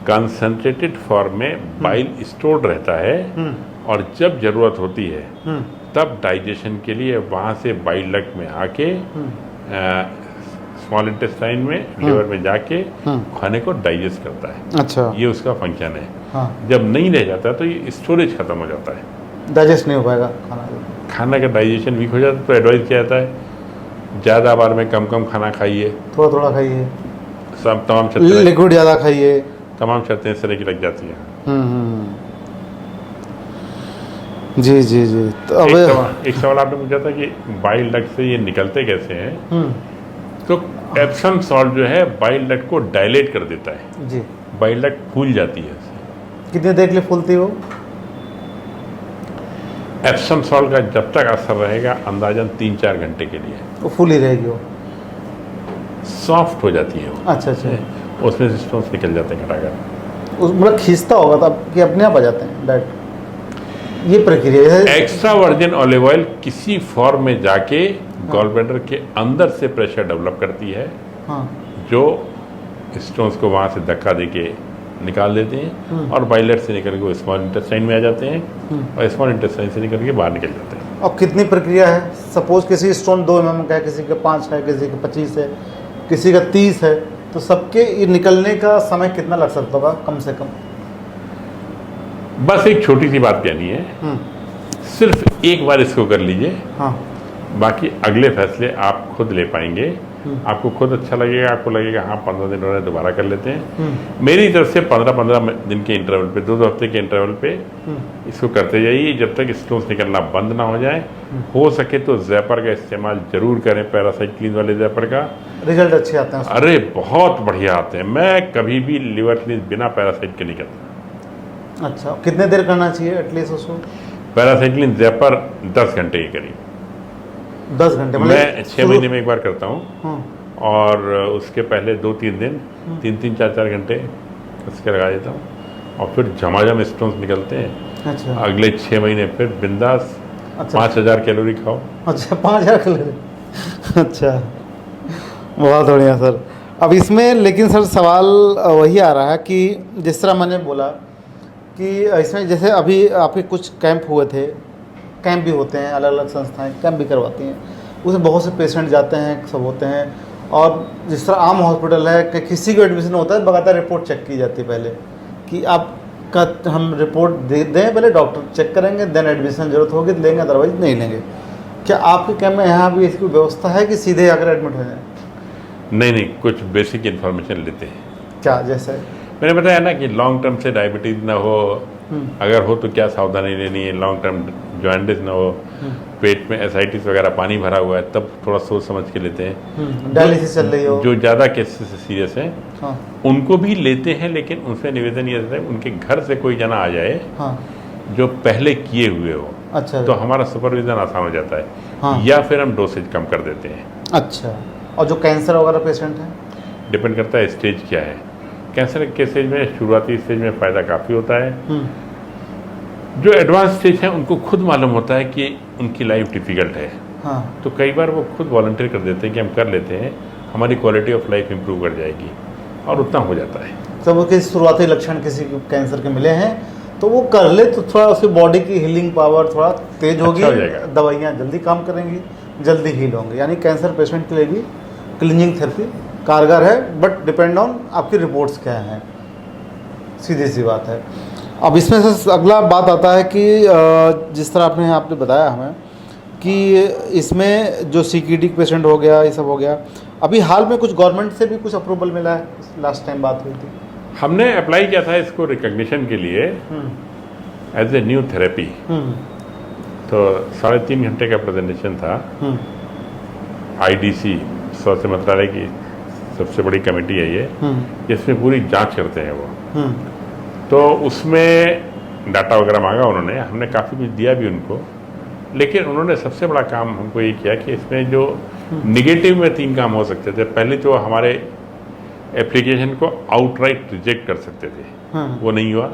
कंसंट्रेटेड फॉर्म में बाइल स्टोर्ड रहता है, और जब जरूरत होती है तब डाइजेशन के लिए वहाँ से बाइल डक्ट में आके स्मॉल इंटेस्टाइन में, लिवर में जाके खाने को डाइजेस्ट करता है। अच्छा, ये उसका फंक्शन है। हाँ, जब नहीं रह जाता तो ये स्टोरेज खत्म हो जाता है, डाइजेस्ट नहीं हो पाएगा खाना का डाइजेशन वीक हो जाता है। तो एडवाइस किया जाता है ज़्यादा बार में कम कम खाना खाइए, थोड़ा थोड़ा खाइए, सब तमाम लिक्विड ज़्यादा खाइए, तमाम शर्तें इस तरह की लग जाती हैं। जी जी जी। तो अब एक सवाल आपने पूछा था कि बाइल डक्ट से ये निकलते कैसे हैं। तो एप्सम सॉल्ट जो है बाइल डक्ट को डायलेट कर देता है जी। बाइल डक्ट फूल जाती है इससे। कितनी देर के लिए फूलती है वो? एप्सम सॉल्ट का जब तक असर रहेगा अंदाजन 3-4 घंटे के लिए वो फूली रहेगी, वो सॉफ्ट हो जाती है वो। अच्छा अच्छा, उसमें से स्टोन्स निकल जाते हैं खटाखट। उस मतलब खींचता होगा तब कि अपने आप आ जाते हैं डायरेक्ट, ये प्रक्रिया है। एक्स्ट्रा वर्जिन ऑलिव ऑयल किसी फॉर्म में जाके गॉल ब्लैडर के अंदर से प्रेशर डेवलप करती है, हाँ, जो स्टोन्स को वहाँ से धक्का देके निकाल देते हैं और बाइलेट से निकल के वो स्मॉल इंटेस्टाइन में आ जाते हैं और स्मॉल इंटेस्टाइन से निकल के बाहर निकल जाते हैं। और कितनी प्रक्रिया है? सपोज किसी स्टोन 2 mm का है, किसी का 5 है, किसी का 25 है, किसी का 30 है, तो सबके ये निकलने का समय कितना लग सकता होगा कम से कम? बस एक छोटी सी बात कहनी है, सिर्फ एक बार इसको कर लीजिए, हाँ, बाकी अगले फैसले आप खुद ले पाएंगे। आपको खुद अच्छा लगेगा, आपको लगेगा हाँ 15 दिन हो रहे हैं दोबारा कर लेते हैं। मेरी तरफ से 15-15 दिन के इंटरवल पे, 2-2 हफ्ते के इंटरवल पे इसको करते जाइए जब तक स्टोन्स निकलना बंद ना हो जाए। हो सके तो ज़ैपर का इस्तेमाल जरूर करें, पैरासाइक्लिन वाले ज़ैपर का रिजल्ट अच्छे आते हैं उसमें। अरे बहुत बढ़िया आते हैं। मैं कभी भी लिवर क्लीन बिना पैरासाइट के नहीं करता। अच्छा, कितने देर करना चाहिए एटलीस्ट उसको? पैरासाइक्लिन ज़ैपर 10 घंटे के करीब, 10 घंटे? मैं 6 महीने में एक बार करता हूँ, और उसके पहले 2-3 दिन 3-3, 4-4 घंटे उसके लगा देता हूँ, और फिर झमाझम स्टोन्स निकलते हैं। अच्छा, अगले 6 महीने फिर बिंदास। अच्छा, 5000 कैलोरी खाओ। अच्छा, 5000 कैलोरी, अच्छा, बहुत बढ़िया सर। अब इसमें लेकिन सर सवाल वही आ रहा है कि जिस तरह मैंने बोला कि इसमें जैसे अभी आपके कुछ कैंप हुए थे, कैंप भी होते हैं, अलग अलग संस्थाएं कैंप भी करवाती हैं, उसमें बहुत से पेशेंट जाते हैं, सब होते हैं, और जिस तरह आम हॉस्पिटल है कि किसी को एडमिशन होता है बकायदा रिपोर्ट चेक की जाती है पहले कि आपका हम रिपोर्ट दे दें, पहले डॉक्टर चेक करेंगे, देन एडमिशन जरूरत होगी तो लेंगे, अदरवाइज नहीं लेंगे। क्या आपके कैंप में यहाँ भी इसकी व्यवस्था है कि सीधे आकर एडमिट हो जाए? नहीं, कुछ बेसिक इन्फॉर्मेशन लेते हैं। क्या? जैसे मैंने बताया ना कि लॉन्ग टर्म से डायबिटीज़ ना हो, अगर हो तो क्या सावधानी लेनी है, लॉन्ग टर्म जॉइंटिस ना हो, पेट में एसाइटिस वगैरह पानी भरा हुआ है, तब थोड़ा सोच समझ के लेते हैं। डायलिसिस चल रही हो, जो ज़्यादा केसेस सीरियस हैं, हाँ, उनको भी लेते हैं, लेकिन उनसे निवेदन ये रहता है उनके घर से कोई जना आ जाए, हाँ, जो पहले किए हुए हो, अच्छा, तो हमारा सुपरविजन आसान हो जाता है। हाँ, या फिर हम डोसेज कम कर देते हैं। अच्छा। और जो कैंसर वगैरह पेशेंट हैं? डिपेंड करता है स्टेज क्या है। कैंसर के स्टेज में, शुरुआती स्टेज में फ़ायदा काफ़ी होता है। जो एडवांस स्टेज है उनको खुद मालूम होता है कि उनकी लाइफ डिफ़िकल्ट है, हाँ, तो कई बार वो खुद वॉलंटियर कर देते हैं कि हम कर लेते हैं, हमारी क्वालिटी ऑफ लाइफ इंप्रूव कर जाएगी, और उतना हो जाता है। तो वो किसी शुरुआती लक्षण किसी को कैंसर के मिले हैं तो वो कर ले तो थोड़ा उसकी बॉडी की हीलिंग पावर थोड़ा तेज होगी, अच्छा हो जाएगा। दवाइयाँ जल्दी काम करेंगी, जल्दी हील होंगे, यानी कैंसर पेशेंट के लिए भी क्लीनिंग थेरेपी कारगर है, बट डिपेंड ऑन आपकी रिपोर्ट्स क्या हैं, सीधी सी बात है। अब इसमें से अगला बात आता है कि जिस तरह आपने बताया हमें कि इसमें जो CKD पेशेंट हो गया, ये सब हो गया, अभी हाल में कुछ गवर्नमेंट से भी कुछ अप्रूवल मिला है? लास्ट टाइम बात हुई थी, हमने अप्लाई किया था इसको रिकॉग्निशन के लिए एज ए न्यू थेरेपी। तो 3.5 घंटे का प्रेजेंटेशन था। IDC, स्वास्थ्य मंत्रालय की सबसे बड़ी कमेटी है ये, जिसमें पूरी जांच करते हैं वो। तो उसमें डाटा वगैरह मांगा उन्होंने, हमने काफ़ी कुछ दिया भी उनको, लेकिन उन्होंने सबसे बड़ा काम हमको ये किया कि इसमें जो निगेटिव में 3 काम हो सकते थे। पहले तो हमारे एप्लीकेशन को आउटराइट रिजेक्ट कर सकते थे, वो नहीं हुआ।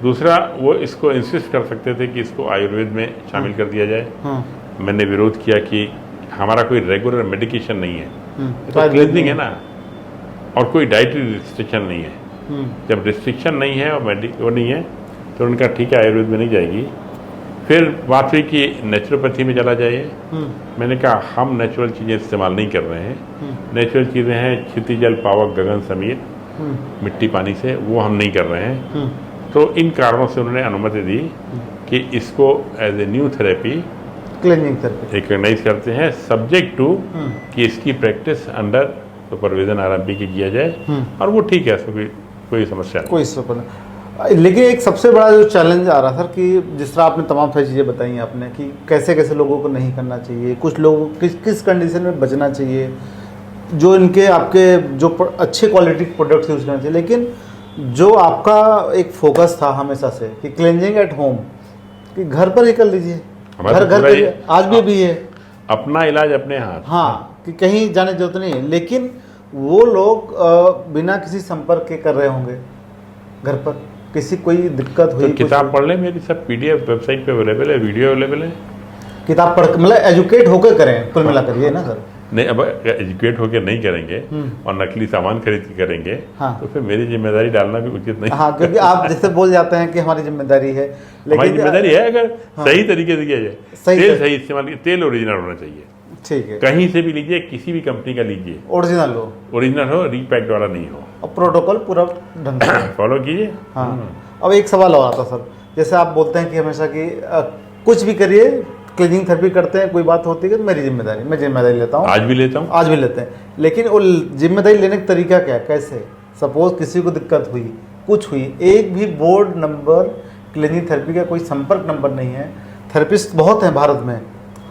दूसरा, वो इसको इंसिस्ट कर सकते थे कि इसको आयुर्वेद में शामिल कर दिया जाए। मैंने विरोध किया कि हमारा कोई रेगुलर मेडिकेशन नहीं है, तो क्लीनिंग है ना, और कोई डाइटरी रिस्ट्रिक्शन नहीं है। जब रिस्ट्रिक्शन नहीं है और वो नहीं है, तो उनका ठीक है, आयुर्वेद में नहीं जाएगी। फिर बात हुई कि नेचुरोपैथी में चला जाइए। मैंने कहा हम नेचुरल चीज़ें इस्तेमाल नहीं कर रहे हैं। नेचुरल चीज़ें हैं क्षिति, जल, पावक, गगन, समीर, मिट्टी, पानी से, वो हम नहीं कर रहे हैं। तो इन कारणों से उन्होंने अनुमति दी कि इसको as a new therapy, cleaning therapy recognise करते हैं, सब्जेक्ट टू कि इसकी प्रैक्टिस अंडर सुपरविजन RMP की किया जाए, और वो ठीक है, इसमें कोई समस्या नहीं। कोई सुपर। लेकिन एक सबसे बड़ा जो चैलेंज आ रहा था कि जिस तरह आपने तमाम सारी चीज़ें बताई आपने कि कैसे कैसे लोगों को नहीं करना चाहिए, कुछ लोगों किस कंडीशन में बचना चाहिए, जो इनके आपके जो अच्छे क्वालिटी प्रोडक्ट्स यूज़ करना चाहिए। लेकिन जो आपका एक फोकस था हमेशा से कि क्लींजिंग एट होम, कि घर पर ही कर लीजिए, घर पे आज भी है, अपना इलाज अपने हाथ। हाँ, कि कहीं जाने की जरूरत नहीं है। लेकिन वो लोग बिना किसी संपर्क के कर रहे होंगे घर पर, किसी कोई दिक्कत हुई, तो किताब पढ़ ले, मेरी सब PDF वेबसाइट पे अवेलेबल है, वीडियो अवेलेबल है। किताब पढ़, मतलब एजुकेट होकर करें, कुल मिलाकर ये ना सर। नहीं, अब एजुकेट होकर नहीं करेंगे और नकली सामान खरीद के करेंगे, तो फिर मेरी जिम्मेदारी डालना भी उचित नहीं। हाँ, क्योंकि आप जैसे बोल जाते हैं कि हमारी जिम्मेदारी है, लेकिन हमारी जिम्मेदारी है अगर सही तरीके से किया जाए, तेल सही इस्तेमाल, तेल ओरिजिनल होना चाहिए। ठीक है, कहीं से भी लीजिए, किसी भी कंपनी का लीजिए, ओरिजिनल हो, रीपैक्ड वाला नहीं हो, और प्रोटोकॉल पूरा ढंग से फॉलो कीजिए। हाँ। अब एक सवाल और आता सर, जैसे आप बोलते हैं कि हमेशा कि कुछ भी करिए, क्लीनिंग थेरेपी करते हैं, कोई बात होती है कि मेरी जिम्मेदारी, मैं जिम्मेदारी लेता हूँ, आज भी लेता हूँ, आज भी लेते हैं। लेकिन वो जिम्मेदारी लेने का तरीका क्या, कैसे? सपोज किसी को दिक्कत हुई, कुछ हुई, एक भी बोर्ड नंबर क्लीनिंग थेरेपी का कोई संपर्क नंबर नहीं है। थेरेपिस्ट बहुत हैं भारत में,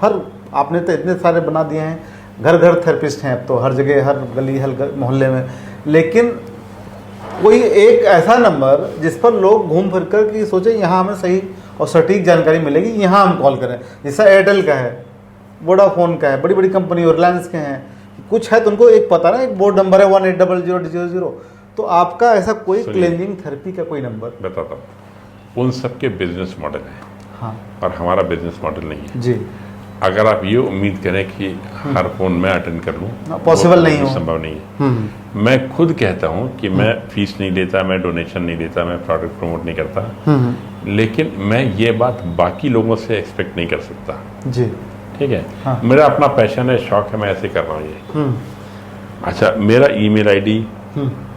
हर आपने तो इतने सारे बना दिए हैं, घर घर थेरेपिस्ट हैं अब तो, हर जगह, हर गली, हर मोहल्ले में। लेकिन कोई एक ऐसा नंबर जिस पर लोग घूम फिर कर कि सोचे यहाँ हमें सही और सटीक जानकारी मिलेगी, यहाँ हम कॉल करें। जैसा एयरटेल का है, वोडाफोन का है, बड़ी बड़ी कंपनी, रिलायंस के हैं, कुछ है तो उनको एक पता ना, एक बोर्ड नंबर है 180000। तो आपका ऐसा कोई क्लीनिंग थेरेपी का कोई नंबर? बताता हूँ, उन सबके बिजनेस मॉडल है। हाँ, और हमारा बिजनेस मॉडल नहीं है जी। अगर आप ये उम्मीद करें कि हर फोन में अटेंड कर लूँ, पॉसिबल नहीं हो, संभव नहीं है। मैं खुद कहता हूँ कि मैं फीस नहीं लेता, मैं डोनेशन नहीं लेता, मैं प्रोडक्ट प्रमोट नहीं करता, लेकिन मैं ये बात बाकी लोगों से एक्सपेक्ट नहीं कर सकता जी। ठीक है। हाँ। मेरा अपना पैशन है, शौक है, मैं ऐसे कर रहा हूँ ये। अच्छा, मेरा ईमेल आईडी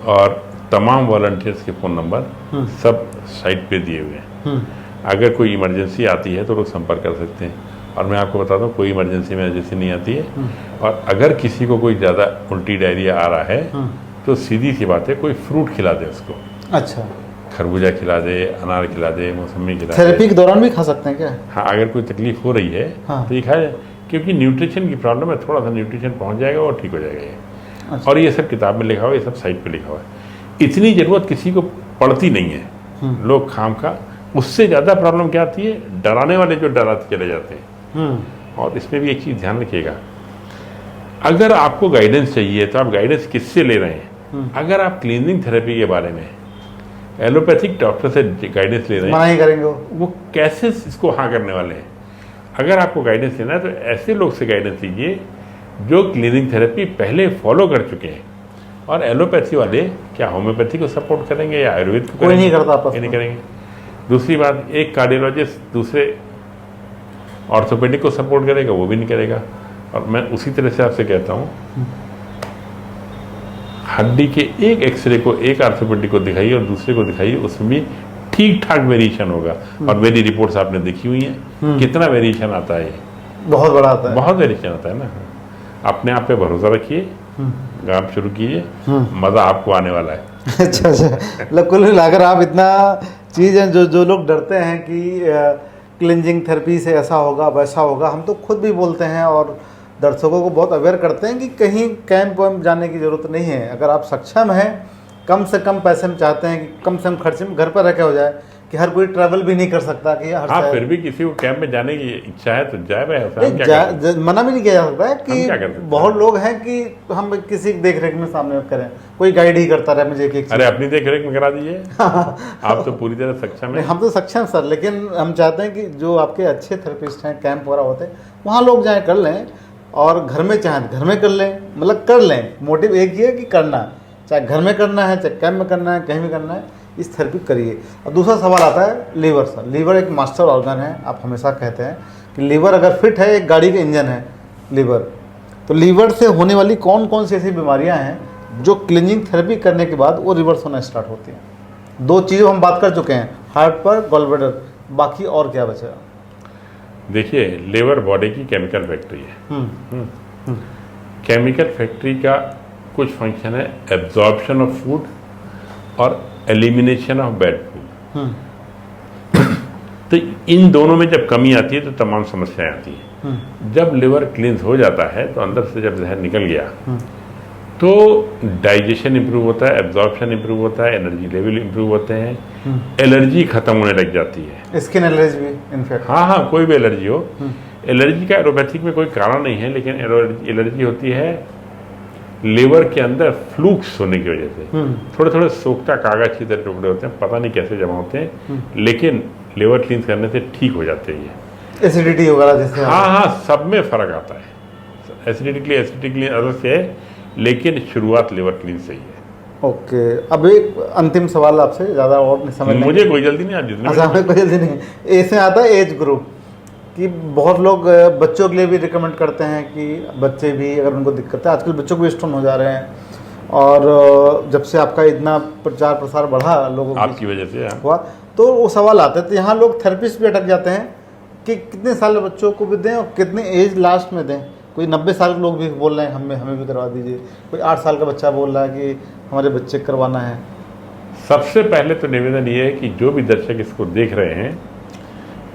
और तमाम वॉलंटियर्स के फ़ोन नंबर सब साइट पे दिए हुए हैं। अगर कोई इमरजेंसी आती है तो लोग संपर्क कर सकते हैं। और मैं आपको बताता हूँ, कोई इमरजेंसी में जैसे नहीं आती है। और अगर किसी को कोई ज़्यादा उल्टी डायरिया आ रहा है तो सीधी सी बात है, कोई फ्रूट खिला दे उसको। अच्छा, खरबूजा खिला दे, अनार खिला दे, मौसमी खिला दे। थेरेपी के दौरान भी खा सकते हैं क्या? हाँ, अगर कोई तकलीफ हो रही है तो ये खाया जाए, क्योंकि न्यूट्रिशन की प्रॉब्लम है, थोड़ा सा न्यूट्रिशन पहुँच जाएगा और ठीक हो जाएगा ये। अच्छा। और ये सब किताब में लिखा हुआ है, ये सब साइट पे लिखा हुआ है। इतनी ज़रूरत किसी को पड़ती नहीं है। लोग खाम खा, उससे ज़्यादा प्रॉब्लम क्या आती है, डराने वाले जो डराते चले जाते हैं। और इसमें भी एक चीज़ ध्यान रखिएगा, अगर आपको गाइडेंस चाहिए तो आप गाइडेंस किससे ले रहे हैं? अगर आप क्लीनिंग थेरेपी के बारे में एलोपैथिक डॉक्टर से गाइडेंस ले रहे हैं, मना ही करेंगे वो कैसे इसको हाँ करने वाले हैं? अगर आपको गाइडेंस लेना है तो ऐसे लोग से गाइडेंस लीजिए जो क्लीनिंग थेरेपी पहले फॉलो कर चुके हैं। और एलोपैथी वाले क्या होम्योपैथी को सपोर्ट करेंगे या आयुर्वेद को? कोई नहीं करता, आपस नहीं करेंगे। दूसरी बात, एक कार्डियोलॉजिस्ट दूसरे ऑर्थोपेडिक को सपोर्ट करेगा, वो भी नहीं करेगा। और मैं उसी तरह से आपसे कहता हूँ हड्डी के एक एक्सरे को एक आर्थोपेडिक को दिखाइए और दूसरे को दिखाइए, उसमें भी ठीक ठाक वेरिएशन होगा। और मेरी रिपोर्ट्स आपने देखी हुई हैं, कितना वेरिएशन आता है, बहुत बड़ा आता है, बहुत वेरिएशन आता है ना। अपने आप पे भरोसा रखिए, काम शुरू कीजिए, मजा आपको आने वाला है। अच्छा मतलब कुल मिलाकर आप इतना चीज़ है, जो लोग डरते हैं कि क्लिनजिंग थेरेपी से ऐसा होगा वैसा होगा, हम तो खुद भी बोलते हैं और दर्शकों को बहुत अवेयर करते हैं कि कहीं कैंप वैम्प जाने की ज़रूरत नहीं है। अगर आप सक्षम हैं, कम से कम पैसे में चाहते हैं कि कम से कम खर्चे में घर पर रह के हो जाए, कि हर कोई ट्रैवल भी नहीं कर सकता कि हर हाँ, फिर भी किसी को कैंप में जाने की इच्छा है तो जाए भाई, मना भी नहीं किया जा सकता है कि बहुत लोग हैं कि हम किसी देख रेख में सामने करें, कोई गाइड ही करता रहे मुझे एक अरे अपनी देख रेख में करा दीजिए। आप तो पूरी तरह सक्षम है। हम तो सक्षम सर, लेकिन हम चाहते हैं कि जो आपके अच्छे थेरेपिस्ट हैं, कैंप वगैरह होते हैं, वहाँ लोग जाए कर लें, और घर में चाहें घर में कर लें, मतलब कर लें। मोटिव एक ही है कि करना, चाहे घर में करना है, चाहे कैंप में करना है, कहीं भी करना है, इस थेरेपी करिए। अब दूसरा सवाल आता है लीवर सर। लीवर एक मास्टर ऑर्गन है, आप हमेशा कहते हैं कि लीवर अगर फिट है, एक गाड़ी का इंजन है लीवर, तो लीवर से होने वाली कौन कौन सी ऐसी बीमारियां हैं जो क्लीनिंग थेरेपी करने के बाद वो रिवर्स होना स्टार्ट होती हैं? दो चीज़ों हम बात कर चुके हैं, हार्ट पर, गॉल ब्लैडर, बाकी और क्या बचेगा? देखिए, लीवर बॉडी की केमिकल फैक्ट्री है। केमिकल फैक्ट्री का कुछ फंक्शन है एब्जॉर्प्शन ऑफ फूड और एलिमिनेशन ऑफ बैड फूड। तो इन दोनों में जब कमी आती है तो तमाम समस्याएं आती हैं। जब लिवर क्लींस हो जाता है तो अंदर से जब जहर निकल गया तो डाइजेशन इंप्रूव होता है, एब्जॉर्प्शन इंप्रूव होता है, एनर्जी लेवल इंप्रूव होते हैं, एलर्जी खत्म होने लग जाती है। स्किन एलर्जी भी इनफैक्ट, हाँ, कोई भी एलर्जी हो। एलर्जी का एलोपैथिक में कोई कारण नहीं है, लेकिन एलर्जी होती है लीवर के अंदर फ्लूक्स होने की वजह से। थोड़े थोड़े सोखता कागज की तरह टुकड़े होते हैं, पता नहीं कैसे जमा होते हैं, लेकिन लीवर क्लींस करने से ठीक हो जाते हैं। एसिडिटी वगैरह जैसे, हाँ, सब में फर्क आता है। एसिडिटी अलग से है, लेकिन शुरुआत लीवर क्लींस से ही है। ओके, अब एक अंतिम सवाल आपसे, ज़्यादा और नहीं समझ, मुझे कोई जल्दी नहीं, आप जितने कोई जल्दी नहीं। इसमें आता है एज ग्रुप कि बहुत लोग बच्चों के लिए भी रिकमेंड करते हैं कि बच्चे भी अगर उनको दिक्कत है, आजकल बच्चों को भी स्टोन हो जा रहे हैं, और जब से आपका इतना प्रचार प्रसार बढ़ा लोगों आपकी वजह से हुआ, तो वो सवाल आते हैं। तो यहाँ लोग थेरेपिस्ट भी अटक जाते हैं कि कितने साल बच्चों को भी दें और कितने एज लास्ट में दें। कोई 90 साल के लोग भी बोल रहे हैं हमें भी करवा दीजिए, कोई 8 साल का बच्चा बोल रहा है कि हमारे बच्चे करवाना है। सबसे पहले तो निवेदन ये है कि जो भी दर्शक इसको देख रहे हैं,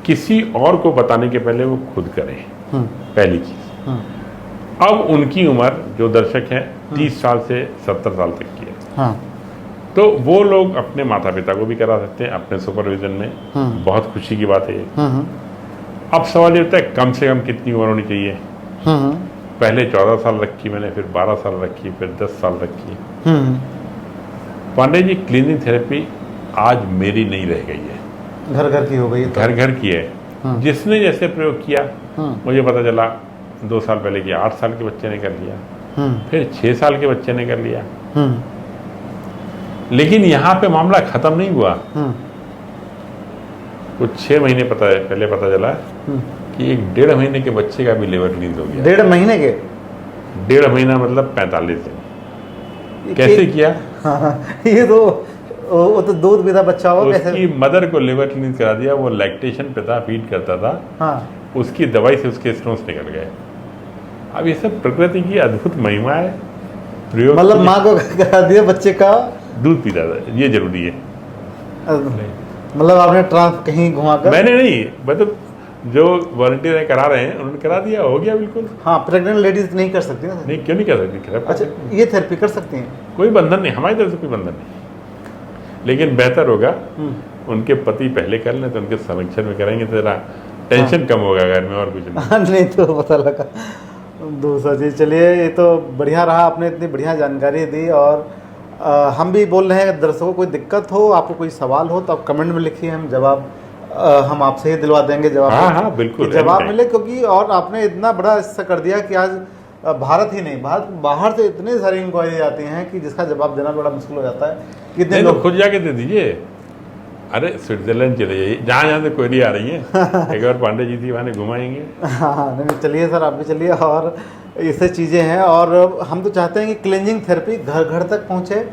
किसी और को बताने के पहले वो खुद करें, पहली चीज। अब उनकी उम्र जो दर्शक हैं 30 साल से 70 साल तक की है, हाँ, तो वो लोग अपने माता पिता को भी करा सकते हैं अपने सुपरविजन में। बहुत खुशी की बात है ये। अब सवाल ये होता है कम से कम कितनी उम्र होनी चाहिए। पहले 14 साल रखी मैंने, फिर 12 साल रखी, फिर 10 साल रखी। पांडे जी, क्लीनिंग थेरेपी आज मेरी नहीं रह गई है, घर घर की हो गई, घर घर की है। जिसने जैसे प्रयोग किया, मुझे पता चला 2 साल पहले किया, 8 साल के बच्चे ने कर लिया, फिर 6 साल के बच्चे ने कर लिया। लेकिन यहाँ पे मामला खत्म नहीं हुआ। कुछ 6 महीने पहले पता चला कि एक 1.5 महीने के बच्चे का भी लिवर क्लींस हो गया। 1.5 महीने के? 1.5 महीना मतलब 45 दिन। कैसे किया? ये तो वो तो दूध पीता बच्चा होगा, उसकी मदर को लिवर क्लींस करा दिया। वो लैक्टेशन पिता फीड करता था, हाँ, उसकी दवाई से उसके स्टोन्स निकल गए। अब ये सब प्रकृति की अद्भुत महिमा है। प्रयोग मतलब माँ को करा दिया, बच्चे का दूध पीता था, ये जरूरी है। मतलब आपने ट्रांस कहीं घुमाकर? मैंने नहीं, मतलब जो वॉलंटियर करा रहे हैं उन्होंने करा दिया, हो गया बिल्कुल। हाँ, प्रेग्नेंट लेडीज नहीं कर सकती ना? नहीं, क्यों नहीं कर सकती? अच्छा, ये थेरेपी कर सकती हैं? कोई बंधन नहीं, हमारी तरफ से कोई बंधन नहीं, लेकिन बेहतर होगा उनके पति पहले कर लें तो उनके संरक्षण में करेंगे तो जरा टेंशन कम होगा घर में, और कुछ नहीं। नहीं तो पता लगा दूसरा चीज़। चलिए, ये तो बढ़िया रहा, आपने इतनी बढ़िया जानकारी दी। और हम भी बोल रहे हैं, दर्शकों को कोई दिक्कत हो, आपको कोई सवाल हो तो आप कमेंट में लिखिए, हम जवाब हम आपसे ही दिलवा देंगे जवाब। हाँ, बिल्कुल जवाब मिले, क्योंकि और आपने इतना बड़ा हिस्सा कर दिया कि आज भारत ही नहीं, भारत बाहर से इतने सारी इंक्वायरी आती हैं कि जिसका जवाब देना बड़ा मुश्किल हो जाता है। कितने लोग खुद जाके दे दीजिए, अरे स्विट्जरलैंड चले जाइए, जहाँ जहाँ से क्वेरी आ रही है एक बार पांडे जी थी वहाँ घुमाएंगे। हाँ नहीं चलिए सर, आप भी चलिए। और इससे चीज़ें हैं, और हम तो चाहते हैं कि क्लींजिंग थेरेपी घर घर तक पहुँचे,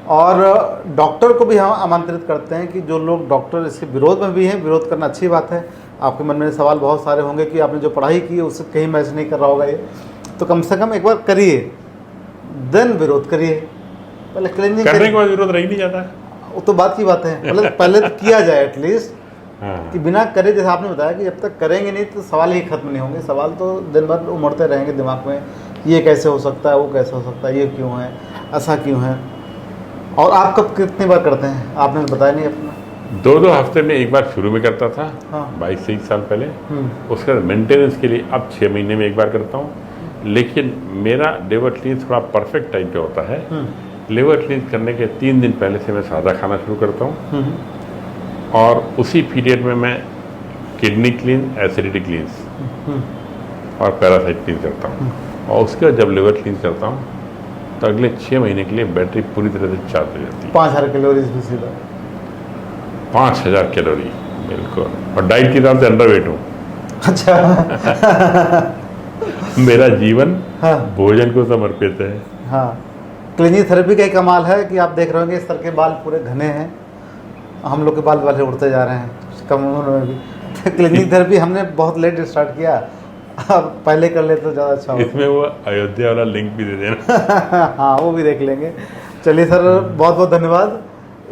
और डॉक्टर को भी हम आमंत्रित करते हैं कि जो लोग डॉक्टर इसके विरोध में भी हैं, विरोध करना अच्छी बात है। आपके मन में सवाल बहुत सारे होंगे कि आपने जो पढ़ाई की है उससे कहीं मैच नहीं कर रहा होगा ये, तो कम से कम एक बार करिए, देन विरोध करिए। पहले क्लींजिंग करने के बाद विरोध रह ही नहीं जाता। वो तो बात की बात है, मतलब पहले तो किया जाए एटलीस्ट, हाँ कि बिना करे, जैसे आपने बताया कि जब तक करेंगे नहीं तो सवाल ही खत्म नहीं होंगे। सवाल तो दिन भर उमड़ते रहेंगे दिमाग में, ये कैसे हो सकता है, वो कैसे हो सकता है, ये क्यों है, ऐसा क्यों है। और आप कब कितनी बार करते हैं, आपने बताया नहीं अपना? 2-2 हफ्ते में एक बार शुरू में करता था, हाँ। 22 से 1 साल पहले। उसके बाद मेंटेनेंस के लिए अब 6 महीने में एक बार करता हूँ। लेकिन मेरा लिवर क्लींस थोड़ा परफेक्ट टाइम पे होता है। लिवर क्लींस करने के 3 दिन पहले से मैं सादा खाना शुरू करता हूँ, और उसी पीरियड में मैं किडनी क्लींस, एसिडिटी क्लींस और पैरासाइट क्लींस करता हूँ। और उसके बाद जब लिवर क्लींस करता हूँ तो अगले 6 महीने के लिए बैटरी पूरी तरह से चार्ज हो जाती है। 5000 कैलोरीज भी सीधा। 5000 कैलोरी, बिल्कुल। और डाइट के हिसाब से अंडरवेट हूँ। अच्छा। मेरा जीवन हाँ। भोजन को समर्पित है। हाँ, क्लींजिंग थेरेपी का एक कमाल है कि आप देख रहे होंगे इस तरह के बाल पूरे घने हैं, हम लोग के बाल वाले उड़ते जा रहे हैं कम उम्र में भी। क्लींजिंग थेरेपी हमने बहुत लेट स्टार्ट किया, अब पहले कर ले तो ज़्यादा अच्छा होगा। इसमें वो अयोध्या वाला लिंक भी दे देना। हाँ, वो भी देख लेंगे। चलिए सर, बहुत बहुत धन्यवाद।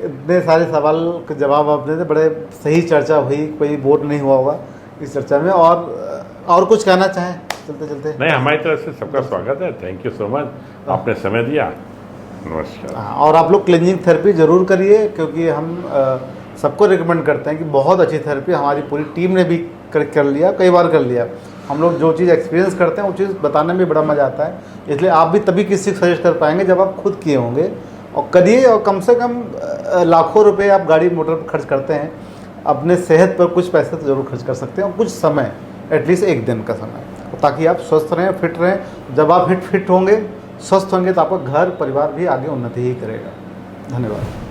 इतने सारे सवाल के जवाब आपने दे, बड़े सही चर्चा हुई, कोई बोर नहीं हुआ होगा इस चर्चा में। और कुछ कहना चाहें चलते चलते? नहीं, हमारी तरफ से सबका स्वागत है। थैंक यू सो मच, आपने समय दिया। नमस्कार। हाँ, और आप लोग क्लींजिंग थेरेपी ज़रूर करिए, क्योंकि हम सबको रिकमेंड करते हैं कि बहुत अच्छी थेरेपी, हमारी पूरी टीम ने भी कर लिया, कई बार कर लिया। हम लोग जो चीज़ एक्सपीरियंस करते हैं वो चीज़ बताने में बड़ा मज़ा आता है, इसलिए आप भी तभी किसी को सजेस्ट कर पाएंगे जब आप खुद किए होंगे। और करिए, और कम से कम लाखों रुपए आप गाड़ी मोटर पर खर्च करते हैं, अपने सेहत पर कुछ पैसे तो ज़रूर खर्च कर सकते हैं, और कुछ समय, एटलीस्ट 1 दिन का समय, ताकि आप स्वस्थ रहें, फिट रहें। जब आप फिट होंगे, स्वस्थ होंगे, तो आपका घर परिवार भी आगे उन्नति ही करेगा। धन्यवाद।